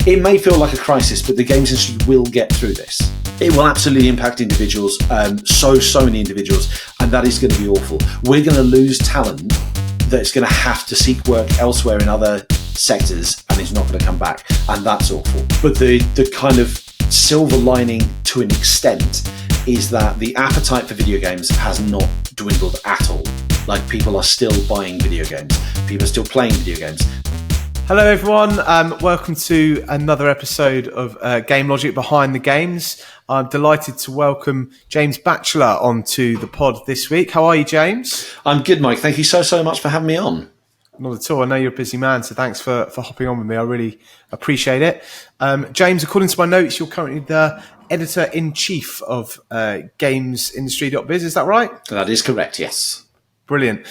It may feel like a crisis, but the games industry will get through this. It will absolutely impact individuals, so many individuals, and that is going to be awful. We're going to lose talent that's going to have to seek work elsewhere in other sectors, and it's not going to come back, and that's awful. But the kind of silver lining to an extent is that the appetite for video games has not dwindled at all. Like, people are still buying video games. People are still playing video games. Hello everyone, welcome to another episode of GameLogic Behind the Games. I'm delighted to welcome James Batchelor onto the pod this week. How are you, James? I'm good, Mike. Thank you so much for having me on. Not at all. I know you're a busy man, so thanks for hopping on with me. I really appreciate it. James, according to my notes, you're currently the editor-in-chief of GamesIndustry.biz. Is that right? That is correct, yes. Brilliant.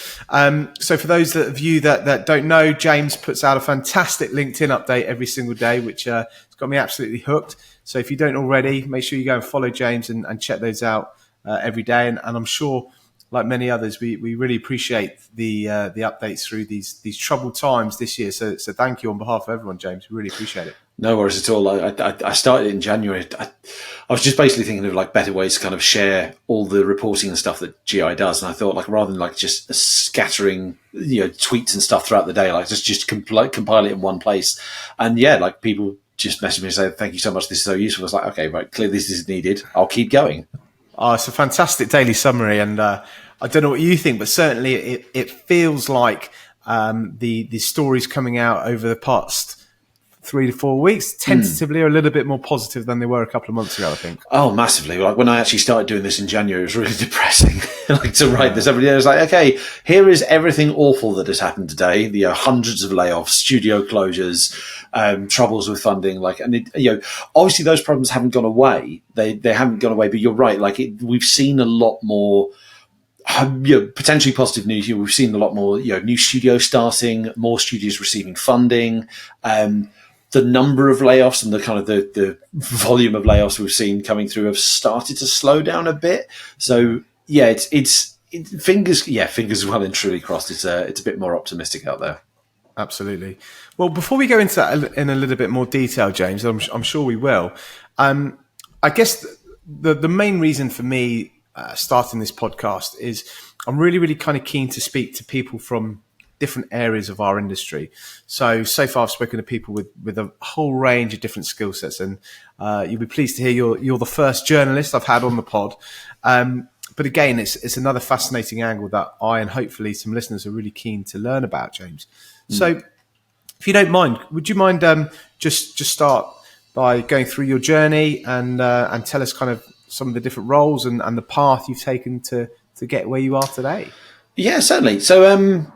So for those of you that don't know, James puts out a fantastic LinkedIn update every single day, which has got me absolutely hooked. So if you don't already, make sure you go and follow James and check those out every day. And I'm sure, like many others, we really appreciate the updates through these troubled times this year. So thank you on behalf of everyone, James. We really appreciate it. No worries at all. I started in January. I was just basically thinking of like better ways to kind of share all the reporting and stuff that GI does. And I thought, like, rather than like just scattering, tweets and stuff throughout the day, like just compile it in one place. And yeah, like people just message me and say, thank you so much. This is so useful. I was like, okay, right, clearly this is needed. I'll keep going. Oh, it's a fantastic daily summary. And I don't know what you think, but certainly it feels like the stories coming out over the past 3 to 4 weeks tentatively are a little bit more positive than they were a couple of months ago, I think. Oh, massively. Like when I actually started doing this in January, it was really depressing. Like to write this every day, I was like, okay, here is everything awful that has happened today. The hundreds of layoffs, studio closures, troubles with funding. Like, and obviously those problems haven't gone away. They haven't gone away. But you're right. Like we've seen a lot more. Potentially positive news. We've seen a lot more. New studios starting, more studios receiving funding. The number of layoffs and the kind of the volume of layoffs we've seen coming through have started to slow down a bit. So yeah, it's fingers well and truly crossed. It's a bit more optimistic out there. Absolutely. Well, before we go into that in a little bit more detail, James, I'm sure we will. I guess the main reason for me starting this podcast is I'm really kind of keen to speak to people from different areas of our industry. So far I've spoken to people with a whole range of different skill sets, and you'll be pleased to hear you're the first journalist I've had on the pod. But again, it's another fascinating angle that I and hopefully some listeners are really keen to learn about, James. So if you don't mind, would you mind just start by going through your journey and tell us kind of some of the different roles and the path you've taken to get where you are today? Yeah, certainly. So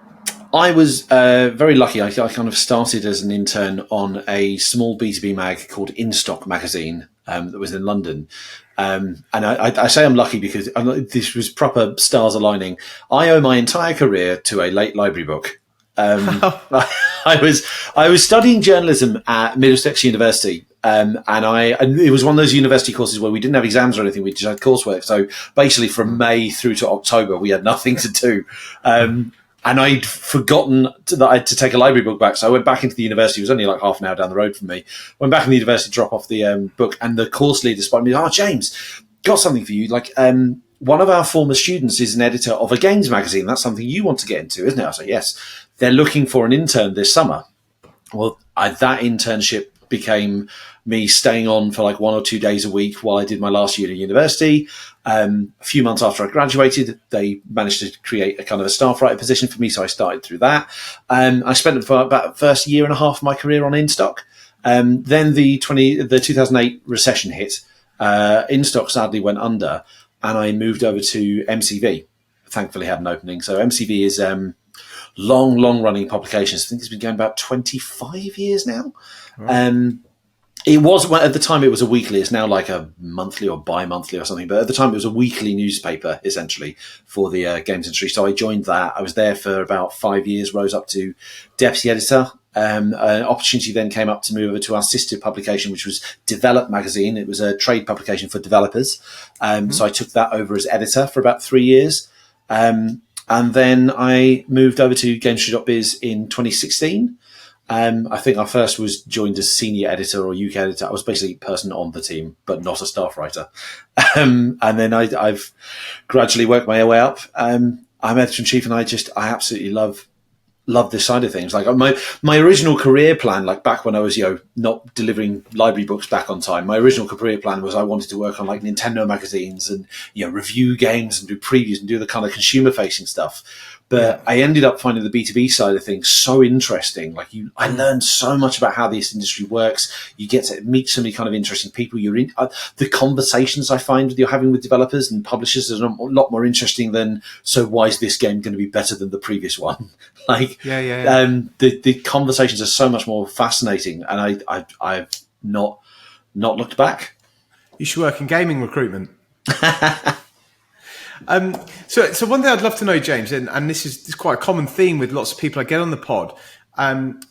I was very lucky. I kind of started as an intern on a small B2B mag called In Stock magazine that was in London. And I say I'm lucky because this was proper stars aligning. I owe my entire career to a late library book. I was studying journalism at Middlesex University. And it was one of those university courses where we didn't have exams or anything. We just had coursework. So basically from May through to October, we had nothing to do. And I'd forgotten that I had to take a library book back. So I went back into the university. It was only like half an hour down the road from me. Went back in the university to drop off the book. And the course leader spotted me. Oh, James, got something for you. Like, one of our former students is an editor of a games magazine. That's something you want to get into, isn't it? I was like, yes. They're looking for an intern this summer. Well, that internship became me staying on for like 1 or 2 days a week while I did my last year at university. A few months after I graduated, they managed to create a kind of a staff writer position for me, so I started through that. I spent about the first year and a half of my career on InStock. Then the 2008 recession hit. InStock sadly went under, and I moved over to MCV. Thankfully had an opening. So MCV is long running publications. I think it's been going about 25 years now. Right. It was, at the time, it was a weekly. It's now like a monthly or bi-monthly or something. But at the time, it was a weekly newspaper, essentially, for the games industry. So I joined that. I was there for about 5 years, rose up to deputy editor. An opportunity then came up to move over to our sister publication, which was Develop Magazine. It was a trade publication for developers. So I took that over as editor for about 3 years. And then I moved over to GamesIndustry.biz in 2016. I think I first was joined as senior editor or UK editor. I was basically a person on the team, but not a staff writer. And then I've gradually worked my way up. I'm editor-in-chief, and I absolutely love this side of things. Like my original career plan, like back when I was, not delivering library books back on time, my original career plan was I wanted to work on like Nintendo magazines and, review games and do previews and do the kind of consumer facing stuff. But I ended up finding the B2B side of things so interesting. Like I learned so much about how this industry works. You get to meet so many kind of interesting people. The conversations I find you're having with developers and publishers are a lot more interesting than, so why is this game going to be better than the previous one? The conversations are so much more fascinating, and I've not looked back. You should work in gaming recruitment. So one thing I'd love to know, James, and this is quite a common theme with lots of people I get on the pod, kind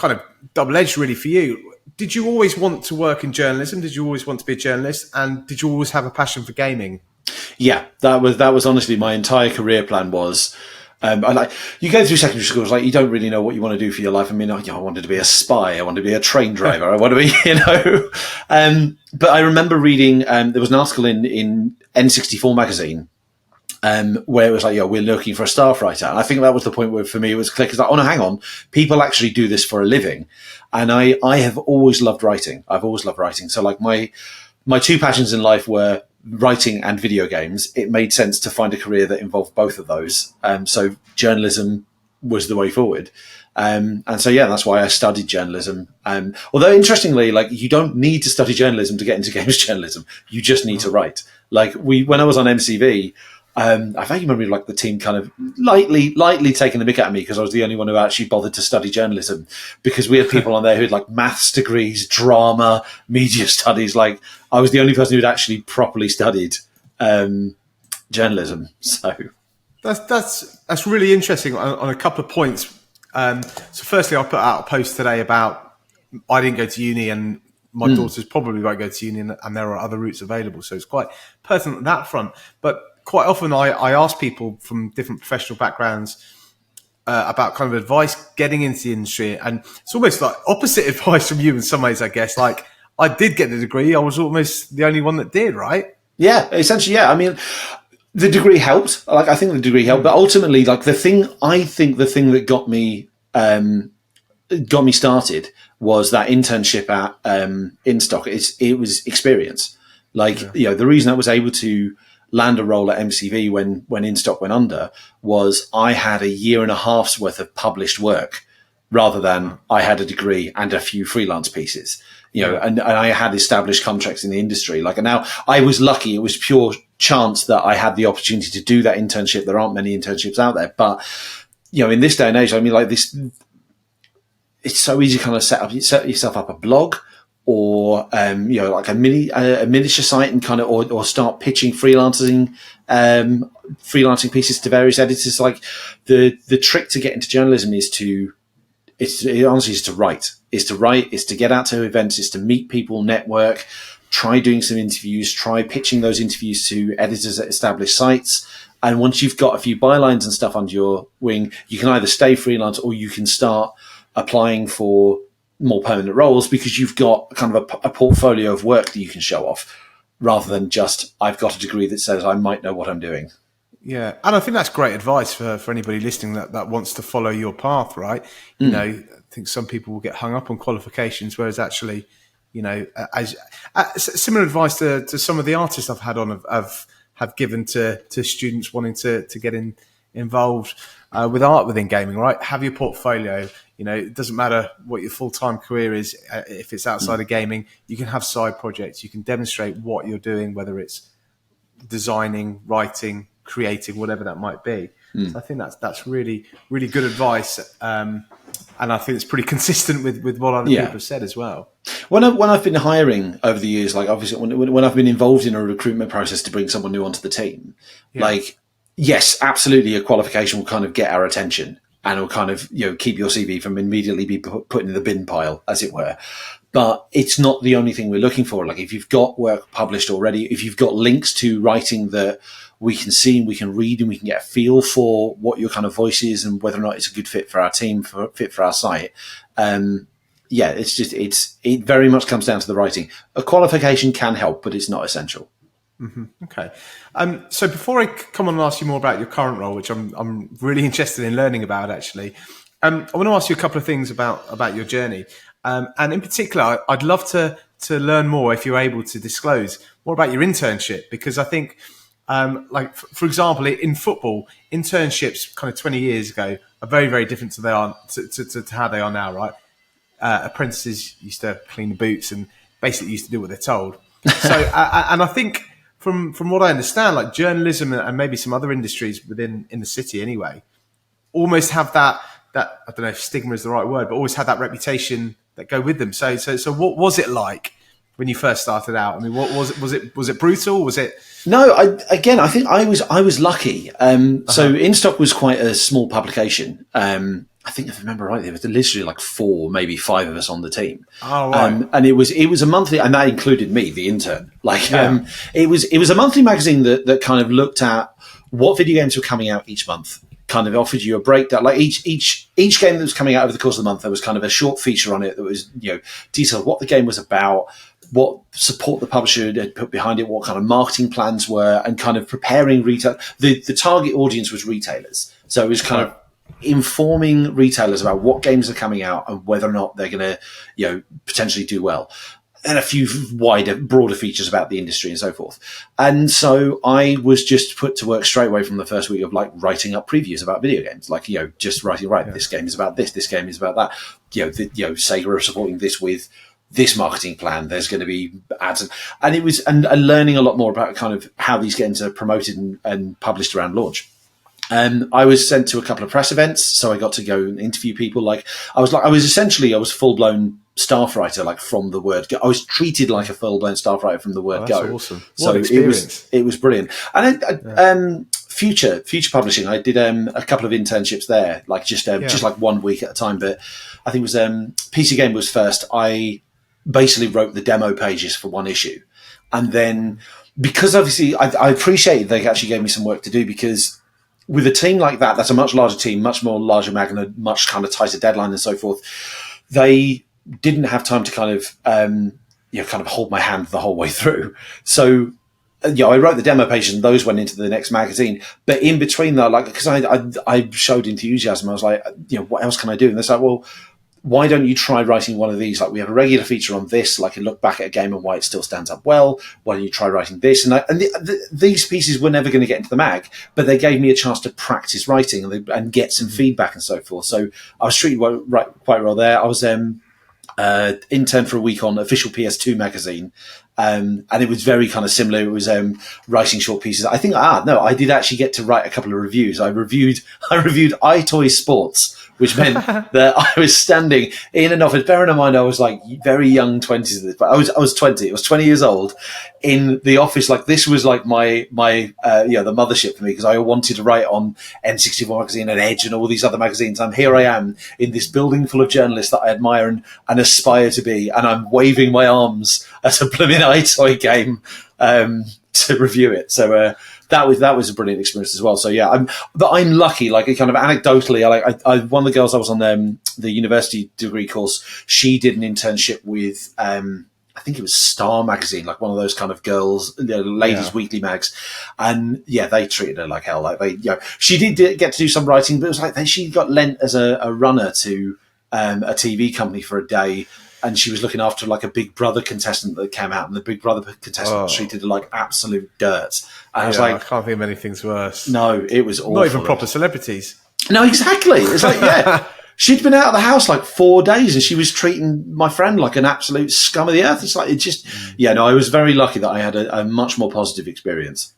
of double-edged really for you. Did you always want to work in journalism? Did you always want to be a journalist? And did you always have a passion for gaming? Yeah, that was honestly my entire career plan was. You go through secondary schools, like you don't really know what you want to do for your life. I mean, I wanted to be a spy, I wanted to be a train driver, I want to be, But I remember reading, there was an article in N64 magazine, where it was like, we're looking for a staff writer. And I think that was the point where for me it was click. It's like, oh no, hang on, people actually do this for a living. And I have always loved writing. I've always loved writing. So like my two passions in life were writing and video games. It made sense to find a career that involved both of those. So journalism was the way forward. And so, that's why I studied journalism. Although interestingly, like you don't need to study journalism to get into games journalism. You just need to write. Like when I was on MCV, I vaguely remember like the team kind of lightly taking the mick out of me because I was the only one who actually bothered to study journalism, because we had people on there who had like maths degrees, drama, media studies. Like I was the only person who'd actually properly studied journalism. So that's really interesting on a couple of points. So firstly, I put out a post today about I didn't go to uni and my daughters probably won't go to uni, and there are other routes available. So it's quite pertinent on that front. But quite often I ask people from different professional backgrounds about kind of advice getting into the industry. And it's almost like opposite advice from you in some ways, I guess. Like I did get the degree. I was almost the only one that did, right? Yeah, essentially, yeah. I mean, the degree helped. Like I think the degree helped. But ultimately, like the thing that got me started was that internship at InStock. It was experience. Like, the reason I was able to land a role at MCV when InStock went under was I had a year and a half's worth of published work rather than I had a degree and a few freelance pieces, and I had established contracts in the industry. Like, and now I was lucky. It was pure chance that I had the opportunity to do that internship. There aren't many internships out there, but in this day and age, I mean, like this, it's so easy to kind of set yourself up a blog or like a miniature site and kind of or start pitching freelancing pieces to various editors. Like the trick to get into journalism is to write, is to get out to events, is to meet people, network, try doing some interviews, try pitching those interviews to editors at established sites. And once you've got a few bylines and stuff under your wing, you can either stay freelance or you can start applying for more permanent roles because you've got kind of a portfolio of work that you can show off rather than just, I've got a degree that says I might know what I'm doing. Yeah. And I think that's great advice for anybody listening that wants to follow your path, right? I think some people will get hung up on qualifications, whereas actually, as similar advice to some of the artists I've had on have given to students wanting to get involved with art within gaming, right? Have your portfolio. It doesn't matter what your full-time career is. If it's outside of gaming, you can have side projects. You can demonstrate what you're doing, whether it's designing, writing, creating, whatever that might be. So I think that's really, really good advice. And I think it's pretty consistent with what other people have said as well. When I've been hiring over the years, like obviously when I've been involved in a recruitment process to bring someone new onto the team, like, yes, absolutely, a qualification will kind of get our attention and will kind of, keep your CV from immediately be put in the bin pile, as it were. But it's not the only thing we're looking for. Like if you've got work published already, if you've got links to writing that we can see and we can read and we can get a feel for what your kind of voice is and whether or not it's a good fit for our team, fit for our site, Yeah, it very much comes down to the writing. A qualification can help, but it's not essential. Okay. So before I come on and ask you more about your current role, which I'm really interested in learning about, actually, I want to ask you a couple of things about your journey. And in particular, I'd love to learn more, if you're able to disclose more about your internship, because I think, for example, in football, internships kind of 20 years ago are very, very different to how they are now, right? Apprentices used to clean the boots and basically used to do what they're told. So, and I think from what I understand, like journalism and maybe some other industries in the city anyway, almost have that I don't know if stigma is the right word, but always had that reputation that go with them. So what was it like when you first started out? I mean, what was it brutal? Was it? No, I think I was lucky. So InStock was quite a small publication. I think if I remember right, there was literally like 4, maybe 5 of us on the team. Oh, right. And it was a monthly, and that included me, the intern. It was a monthly magazine that kind of looked at what video games were coming out each month. Kind of offered you a breakdown, like each game that was coming out over the course of the month. There was kind of a short feature on it that was detailed what the game was about, what support the publisher had put behind it, what kind of marketing plans were, and kind of preparing retail. The target audience was retailers, so it was kind of informing retailers about what games are coming out and whether or not they're going to potentially do well. And a few broader features about the industry and so forth. And so I was just put to work straight away from the first week of writing up previews about video games, just writing, this game is about this game is about that. Sega are supporting this with this marketing plan. There's going to be ads. And it was, and learning a lot more about kind of how these games are promoted and published around launch. I was sent to a couple of press events, so I got to go and interview people. I was full blown staff writer, from the word go. I was treated like a full blown staff writer from the word go. That's awesome. So it was brilliant. And future publishing, I did a couple of internships there, just 1 week at a time. But I think it was PC Game was first. I basically wrote the demo pages for one issue, and then because obviously I appreciated they actually gave me some work to do, because with a team like that, that's a much larger team, much more larger mag, and a much kind of tighter deadline and so forth. They didn't have time to kind of hold my hand the whole way through. So, I wrote the demo pages and those went into the next magazine. But in between that, because I showed enthusiasm, I was like, what else can I do? And they're like, well, why don't you try writing one of these? We have a regular feature on this, a look back at a game and why it still stands up well. Why don't you try writing this? And these pieces were never going to get into the mag, but they gave me a chance to practice writing and get some feedback and so forth. So I was treated quite well there. I was intern for a week on Official PS2 magazine. And it was very kind of similar. It was writing short pieces. I think, I did actually get to write a couple of reviews. I reviewed iToy Sports, which meant that I was standing in an office. Bearing in mind, I was very young 20s at this, but I was 20. I was 20 years old in the office. This was my the mothership for me, because I wanted to write on N64 magazine and Edge and all these other magazines. And here I am in this building full of journalists that I admire and aspire to be, and I'm waving my arms at a blooming iToy game to review it. So that was a brilliant experience as well. So yeah, I'm lucky. Kind of anecdotally, I one of the girls I was on the university degree course, she did an internship with I think it was Star magazine, one of those kind of girls, ladies' weekly mags, and they treated her like hell. She did get to do some writing, but it was she got lent as a runner to a TV company for a day. And she was looking after a Big Brother contestant that came out, and the Big Brother contestant treated her like absolute dirt. And I was I can't think of anything worse. No, it was awful. Not even proper celebrities. No, exactly. It's she'd been out of the house 4 days, and she was treating my friend like an absolute scum of the earth. It's I was very lucky that I had a much more positive experience.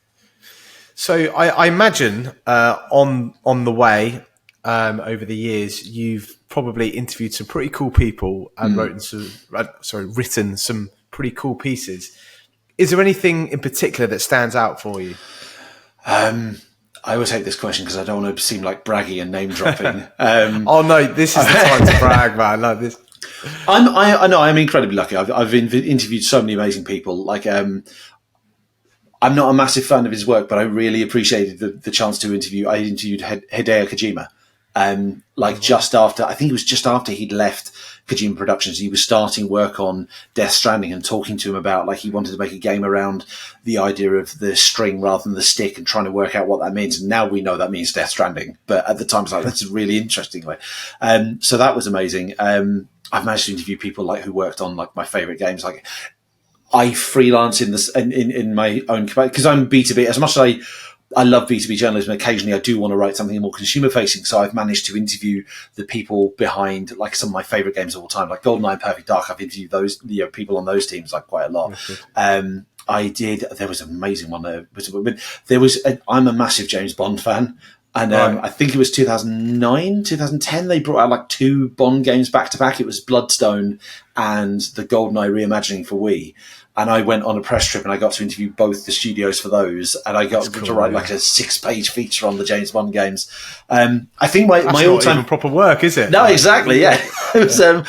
So I imagine on the way over the years, you've probably interviewed some pretty cool people and written some pretty cool pieces. Is there anything in particular that stands out for you? I always hate this question because I don't want to seem braggy and name dropping. Oh no, this is the time to brag, man. Like this. I know I'm incredibly lucky. I've interviewed so many amazing people. I'm not a massive fan of his work, but I really appreciated the chance to interview. I interviewed Hideo Kojima. Just after, I think it was just after he'd left Kojima Productions, he was starting work on Death Stranding and talking to him about like he wanted to make a game around the idea of the string rather than the stick and trying to work out what that means. And now we know that means Death Stranding, but at the time it's like, that's a really interesting way. So that was amazing. I've managed to interview people like who worked on like my favorite games. Like I freelance in this in my own capacity because I'm B2B. As much as I love B2B journalism, occasionally I do want to write something more consumer facing. So I've managed to interview the people behind like some of my favorite games of all time, like GoldenEye and Perfect Dark. I've interviewed those, people on those teams like quite a lot. There was an amazing one. I'm a massive James Bond fan. And I think it was 2009, 2010, they brought out like 2 Bond games back to back. It was Bloodstone and the GoldenEye reimagining for Wii. And I went on a press trip and I got to interview both the studios for those. And I got to write like a 6-page feature on the James Bond games. I think my all-time not even proper work, is it? No, exactly. Yeah. It was, the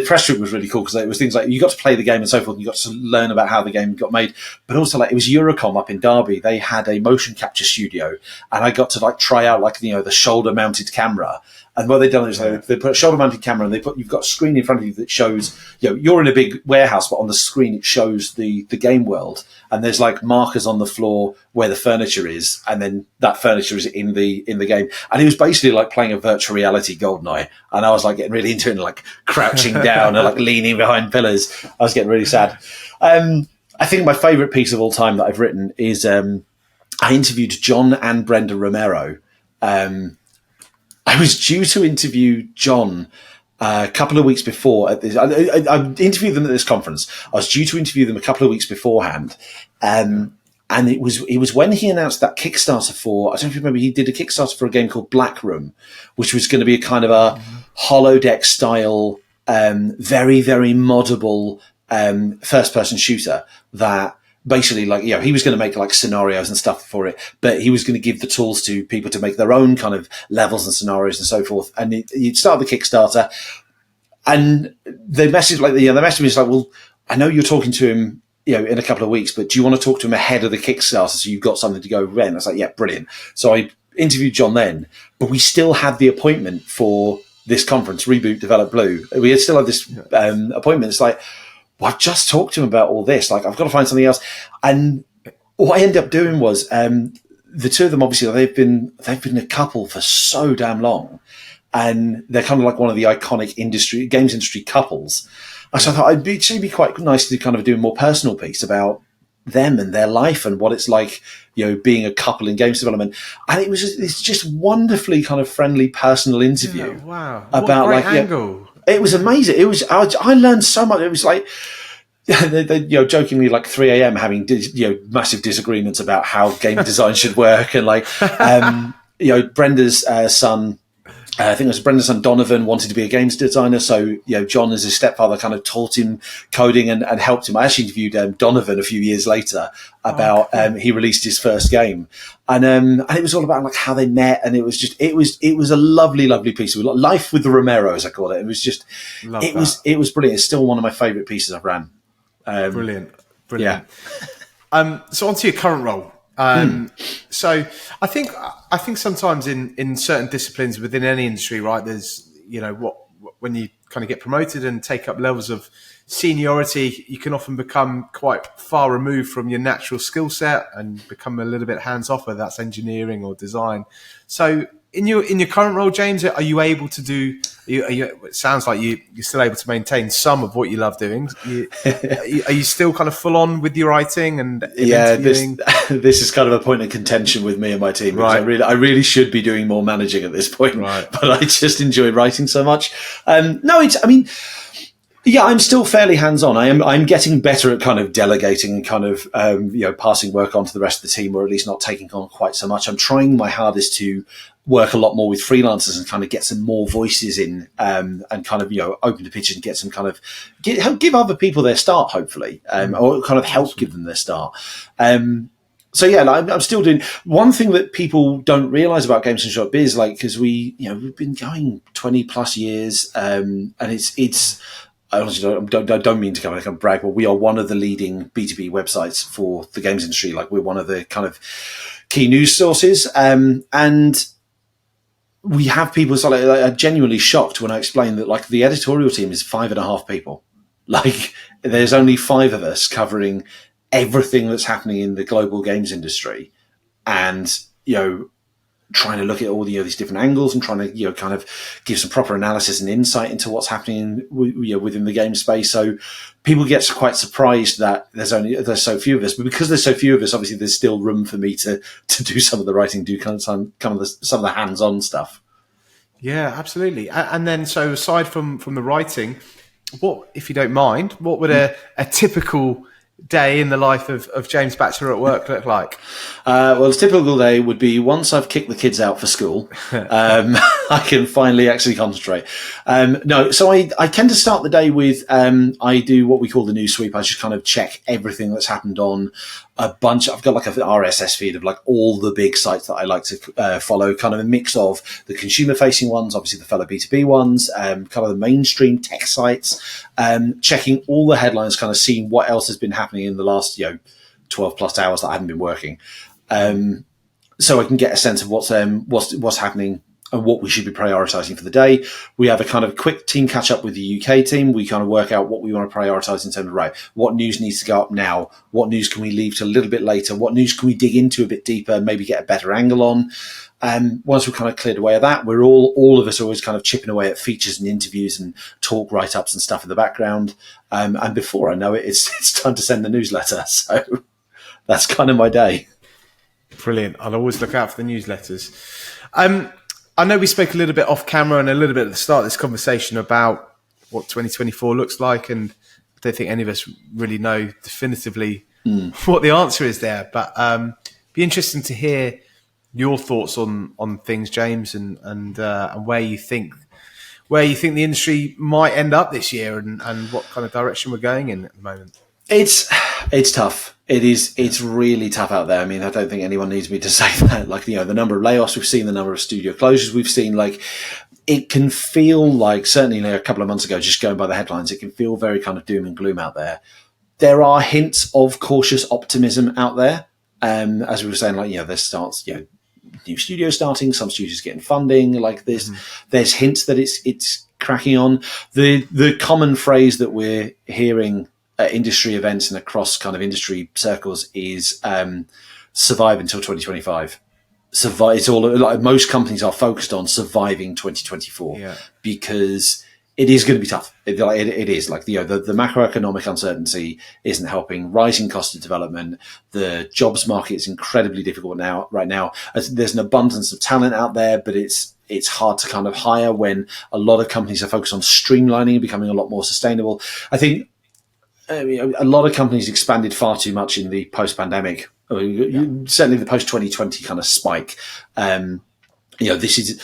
press trip was really cool because it was things like you got to play the game and so forth. And you got to learn about how the game got made, but also like it was Eurocom up in Derby. They had a motion capture studio and I got to like try out like, the shoulder mounted camera. And what they've done is they put a shoulder-mounted camera and you've got a screen in front of you that shows, you're in a big warehouse, but on the screen it shows the game world. And there's like markers on the floor where the furniture is, and then that furniture is in the game. And it was basically like playing a virtual reality GoldenEye. And I was like getting really into it and like crouching down and like leaning behind pillars. I was getting really sad. I think my favourite piece of all time that I've written is I interviewed John and Brenda Romero. I was due to interview John a couple of weeks before. I interviewed them at this conference. I was due to interview them a couple of weeks beforehand. And it was when he announced that Kickstarter for, I don't know if you remember, he did a Kickstarter for a game called Black Room, which was going to be a kind of a holodeck style, very, very moddable first-person shooter that basically he was going to make like scenarios and stuff for it, but he was going to give the tools to people to make their own kind of levels and scenarios and so forth. And you'd start the Kickstarter and the message me is like, well, I know you're talking to him, in a couple of weeks, but do you want to talk to him ahead of the Kickstarter so you've got something to go then? I was like, yeah, brilliant. So I interviewed John then, but we still had the appointment for this conference, Reboot Develop Blue. We still had this appointment. It's like, well, I've just talked to him about all this. Like, I've got to find something else. And what I ended up doing was the two of them, obviously, they've been a couple for so damn long. And they're kind of like one of the iconic games industry couples. So I thought it'd be quite nice to kind of do a more personal piece about them and their life and what it's like, being a couple in games development. And it's just wonderfully kind of friendly, personal interview. Yeah, wow. About what a great angle. It was amazing. I learned so much. It was like, they jokingly like 3 a.m. having massive disagreements about how game design should work, and like Brenda's son. I think it was Brenda's son Donovan wanted to be a games designer, so John as his stepfather kind of taught him coding and helped him. I actually interviewed Donovan a few years later about he released his first game, and it was all about like how they met, and it was a lovely piece of life with the Romero, as I call it. It was just it was brilliant. It's still one of my favourite pieces I've ran. Brilliant. Yeah. So on to your current role. So I think sometimes in certain disciplines within any industry, right, there's, when you kind of get promoted and take up levels of seniority, you can often become quite far removed from your natural skill set and become a little bit hands off, whether that's engineering or design. So in your current role, James, are you able to do? It sounds like you're still able to maintain some of what you love doing. Are you still kind of full on with your writing and interviewing? This is kind of a point of contention with me and my team. Right. I really should be doing more managing at this point, right, but I just enjoy writing so much. Yeah, I'm still fairly hands-on. I'm getting better at kind of delegating and kind of passing work on to the rest of the team, or at least not taking on quite so much. I'm trying my hardest to work a lot more with freelancers and kind of get some more voices in, and kind of open the pitch and get some kind of give other people their start, hopefully, or kind of help give them their start. So yeah, I'm still doing one thing that people don't realize about GamesIndustry.biz, like, because we've been going 20 plus years, and it's. I honestly don't mean to kind of brag, but we are one of the leading B2B websites for the games industry. Like, we're one of the kind of key news sources. And we have people so like, are genuinely shocked when I explain that like the editorial team is 5.5 people. Like there's only 5 of us covering everything that's happening in the global games industry, and trying to look at all these different angles and trying to kind of give some proper analysis and insight into what's happening within the game space. So people get quite surprised that there's so few of us, but because there's so few of us, obviously there's still room for me to do some of the writing, do some of the hands-on stuff. Yeah, absolutely. And then, so aside from the writing, what, if you don't mind, what would a typical day in the life of James Batchelor at work look like? Well, a typical day would be once I've kicked the kids out for school, I can finally actually concentrate. So I tend to start the day with, I do what we call the news sweep. I just kind of check everything that's happened on a bunch. I've got like an RSS feed of like all the big sites that I like to follow, kind of a mix of the consumer facing ones, obviously the fellow B2B ones, kind of the mainstream tech sites, checking all the headlines, kind of seeing what else has been happening in the last 12 plus hours that I haven't been working, so I can get a sense of what's happening and what we should be prioritizing for the day. We have a kind of quick team catch up with the UK team. We kind of work out what we want to prioritize in terms of, right, what news needs to go up now? What news can we leave to a little bit later? What news can we dig into a bit deeper, maybe get a better angle on? Once we've kind of cleared away of that, we're all of us are always kind of chipping away at features and interviews and talk write-ups and stuff in the background. And before I know it, it's time to send the newsletter. So that's kind of my day. Brilliant. I'll always look out for the newsletters. I know we spoke a little bit off camera and a little bit at the start of this conversation about what 2024 looks like, and I don't think any of us really know definitively what the answer is there. But be interesting to hear your thoughts on things, James, and where you think the industry might end up this year, and what kind of direction we're going in at the moment. It's tough. It's really tough out there. I mean, I don't think anyone needs me to say that. Like, the number of layoffs we've seen, the number of studio closures we've seen, like, it can feel like, certainly a couple of months ago, just going by the headlines, it can feel very kind of doom and gloom out there. There are hints of cautious optimism out there. As we were saying, like, there starts, new studios starting, some studios getting funding, like there's hints that it's cracking on. The common phrase that we're hearing at industry events and across kind of industry circles is survive until 2025. Survive. It's all like most companies are focused on surviving 2024 because it is going to be tough. It is like the macroeconomic uncertainty isn't helping. Rising cost of development, the jobs market is incredibly difficult right now. There's an abundance of talent out there, but it's hard to kind of hire when a lot of companies are focused on streamlining and becoming a lot more sustainable. I think a lot of companies expanded far too much in the post-pandemic, certainly the post-2020 kind of spike. This is.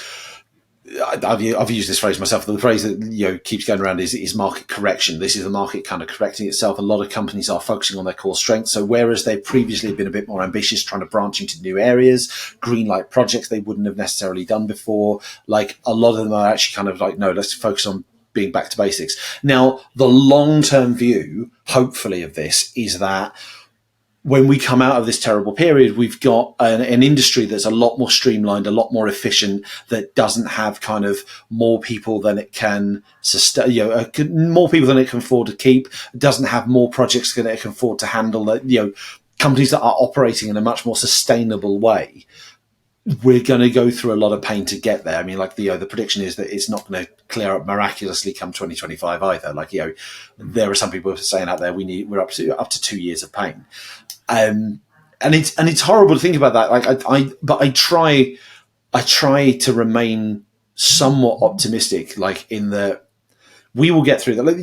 I've used this phrase myself. The phrase that keeps going around is market correction. This is the market kind of correcting itself. A lot of companies are focusing on their core strengths. So whereas they've previously been a bit more ambitious, trying to branch into new areas, green light projects they wouldn't have necessarily done before, like a lot of them are actually kind of like, no, let's focus on being back to basics. Now, the long-term view, hopefully, of this is that when we come out of this terrible period, we've got an industry that's a lot more streamlined, a lot more efficient, that doesn't have kind of more people than it can sustain, more people than it can afford to keep, doesn't have more projects than it can afford to handle, companies that are operating in a much more sustainable way. We're going to go through a lot of pain to get there. I mean, like the prediction is that it's not going to clear up miraculously come 2025 either. Like, there are some people saying out there we're up to 2 years of pain. And it's horrible to think about that. Like I try to remain somewhat optimistic, like in the, we will get through that. Like,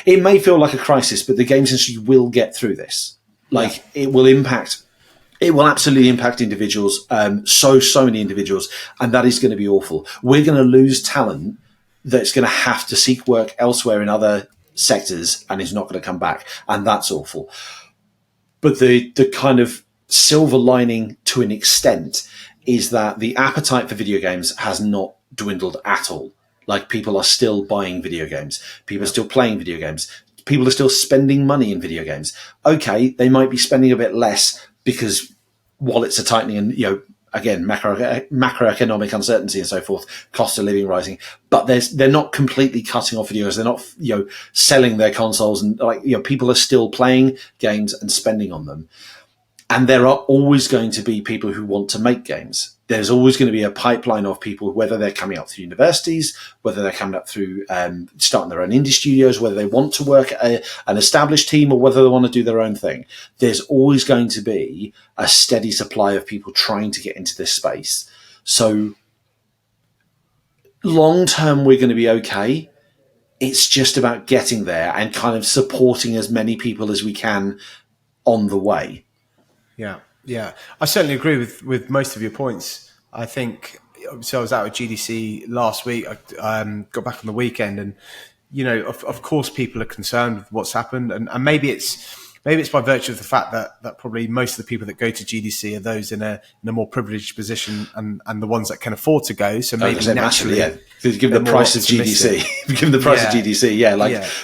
it may feel like a crisis, but the games industry will get through this. Like it will absolutely impact individuals. So many individuals, and that is going to be awful. We're going to lose talent that's going to have to seek work elsewhere in other sectors and is not going to come back. And that's awful. But the kind of silver lining to an extent is that the appetite for video games has not dwindled at all. Like, people are still buying video games. People are still playing video games. People are still spending money in video games. Okay, they might be spending a bit less because wallets are tightening and, again, macroeconomic uncertainty and so forth, cost of living rising, but they're not completely cutting off videos. They're not, selling their consoles, and people are still playing games and spending on them. And there are always going to be people who want to make games. There's always going to be a pipeline of people, whether they're coming up through universities, whether they're coming up through starting their own indie studios, whether they want to work at an established team or whether they want to do their own thing. There's always going to be a steady supply of people trying to get into this space. So long term, we're going to be okay. It's just about getting there and kind of supporting as many people as we can on the way. Yeah. I certainly agree with most of your points. I think, so I was out at GDC last week. I got back on the weekend, and of course people are concerned with what's happened, and maybe it's by virtue of the fact that probably most of the people that go to GDC are those in a more privileged position and the ones that can afford to go. So maybe naturally, given the price of GDC, given the price of GDC,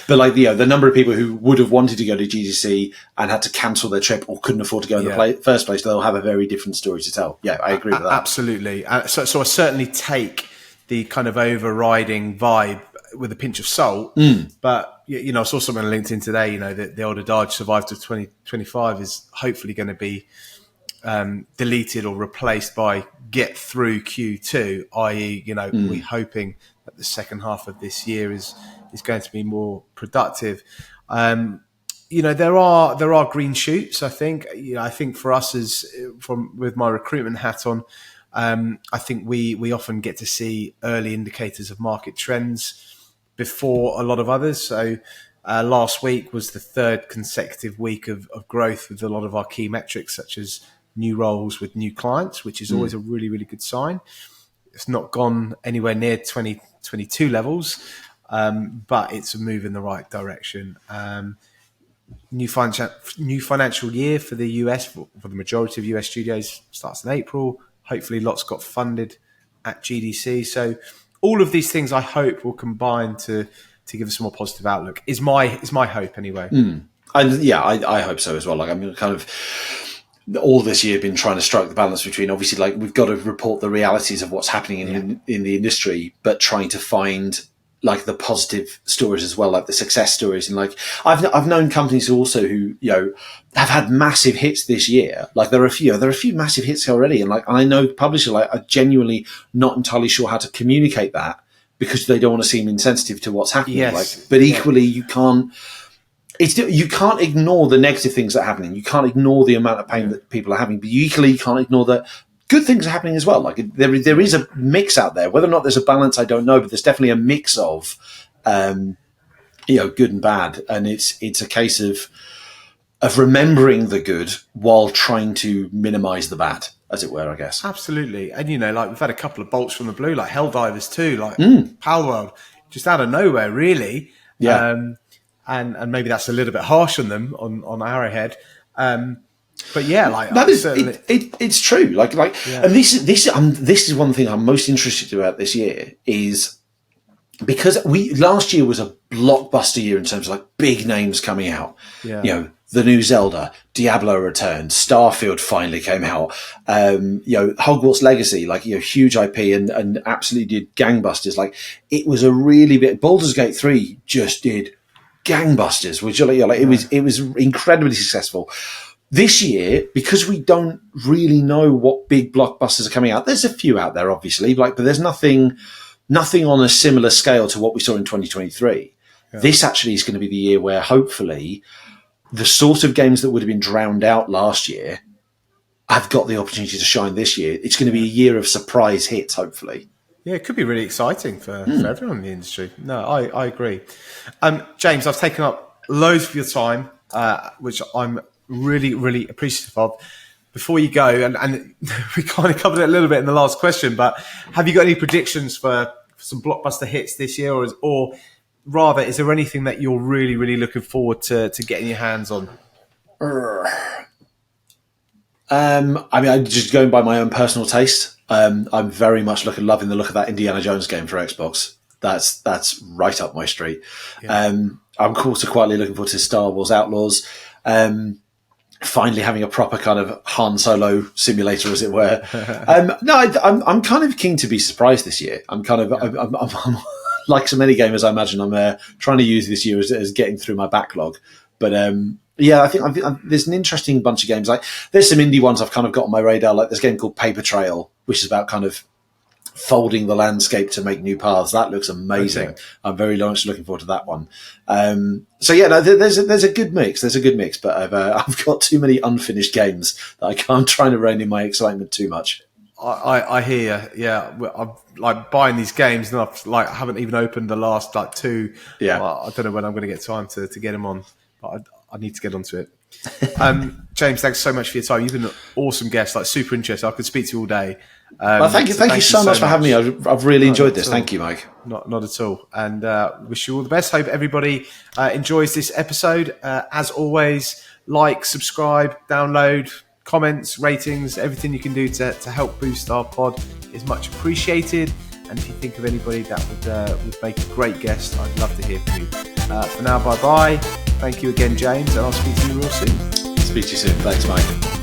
but the number of people who would have wanted to go to GDC and had to cancel their trip or couldn't afford to go in the first place, they'll have a very different story to tell. Yeah, I agree with that. Absolutely. So I certainly take the kind of overriding vibe with a pinch of salt, but I saw something on LinkedIn today. That the old adage "survive to 2025" is hopefully going to be deleted or replaced by "get through Q2," i.e., we're hoping that the second half of this year is going to be more productive. There are green shoots. I think for us with my recruitment hat on. I think we often get to see early indicators of market trends before a lot of others. So last week was the third consecutive week of growth with a lot of our key metrics, such as new roles with new clients, which is always a really, really good sign. It's not gone anywhere near 2022 levels, but it's a move in the right direction. New financial year for the US, for the majority of US studios, starts in April. Hopefully lots got funded at GDC. So all of these things I hope will combine to give us a more positive outlook is my hope anyway. I hope so as well. I'm kind of all this year been trying to strike the balance between, obviously, we've got to report the realities of what's happening in the industry, but trying to find the positive stories as well, the success stories. And I've known companies also who have had massive hits this year. There are a few massive hits already, and I know publishers are genuinely not entirely sure how to communicate that because they don't want to seem insensitive to what's happening. But equally, you can't ignore the negative things that are happening. You can't ignore the amount of pain that people are having, but you equally can't ignore the good things are happening as well. There is a mix out there. Whether or not there's a balance, I don't know, but there's definitely a mix of, good and bad. And it's a case of remembering the good while trying to minimize the bad, as it were, I guess. Absolutely. And, we've had a couple of bolts from the blue, like Helldivers too, Palworld, just out of nowhere, really. Yeah. And maybe that's a little bit harsh on them, on Arrowhead. But it's true. And this is one thing I'm most interested about this year is because last year was a blockbuster year in terms of big names coming out. Yeah. The new Zelda, Diablo returned, Starfield finally came out. Hogwarts Legacy, huge IP and absolutely did gangbusters. It was a really big. Baldur's Gate 3 just did gangbusters, which it was incredibly successful. This year, because we don't really know what big blockbusters are coming out, there's a few out there, obviously, but there's nothing on a similar scale to what we saw in 2023. Yeah. This actually is going to be the year where hopefully the sort of games that would have been drowned out last year have got the opportunity to shine this year. It's going to be a year of surprise hits, hopefully. Yeah, it could be really exciting for everyone in the industry. No, I agree. James, I've taken up loads of your time, which I'm really, really appreciative of. Before you go, and we kind of covered it a little bit in the last question, but have you got any predictions for some blockbuster hits this year, or rather, is there anything that you're really, really looking forward to getting your hands on? I'm just going by my own personal taste. I'm very much loving the look of that Indiana Jones game for Xbox. That's right up my street. Yeah. I'm also quietly looking forward to Star Wars Outlaws. finally having a proper kind of Han Solo simulator, as it were. No, I'm kind of keen to be surprised this year. I'm kind of, I'm like so many gamers, I imagine I'm trying to use this year as getting through my backlog. But yeah, I think there's an interesting bunch of games. Like there's some indie ones I've kind of got on my radar. Like there's a game called Paper Trail, which is about kind of folding the landscape to make new paths. That looks amazing. Okay. I'm very much looking forward to that one. So yeah, no, there's a good mix. There's a good mix, but I've got too many unfinished games that I'm trying to rein in my excitement too much. I hear you. Yeah, I'm like buying these games, and I haven't even opened the last like two. Yeah, I don't know when I'm going to get time to get them on, but I need to get onto it. James, thanks so much for your time. You've been an awesome guest, like super interesting. I could speak to you all day. Well, thank you so much for having me. I've really enjoyed this. Thank you, Mike. Not at all. And wish you all the best. Hope everybody enjoys this episode. As always, like, subscribe, download, comments, ratings, everything you can do to help boost our pod is much appreciated. And if you think of anybody that would make a great guest, I'd love to hear from you. For now, bye-bye. Thank you again, James, and I'll speak to you real soon. Speak to you soon. Thanks, Mike.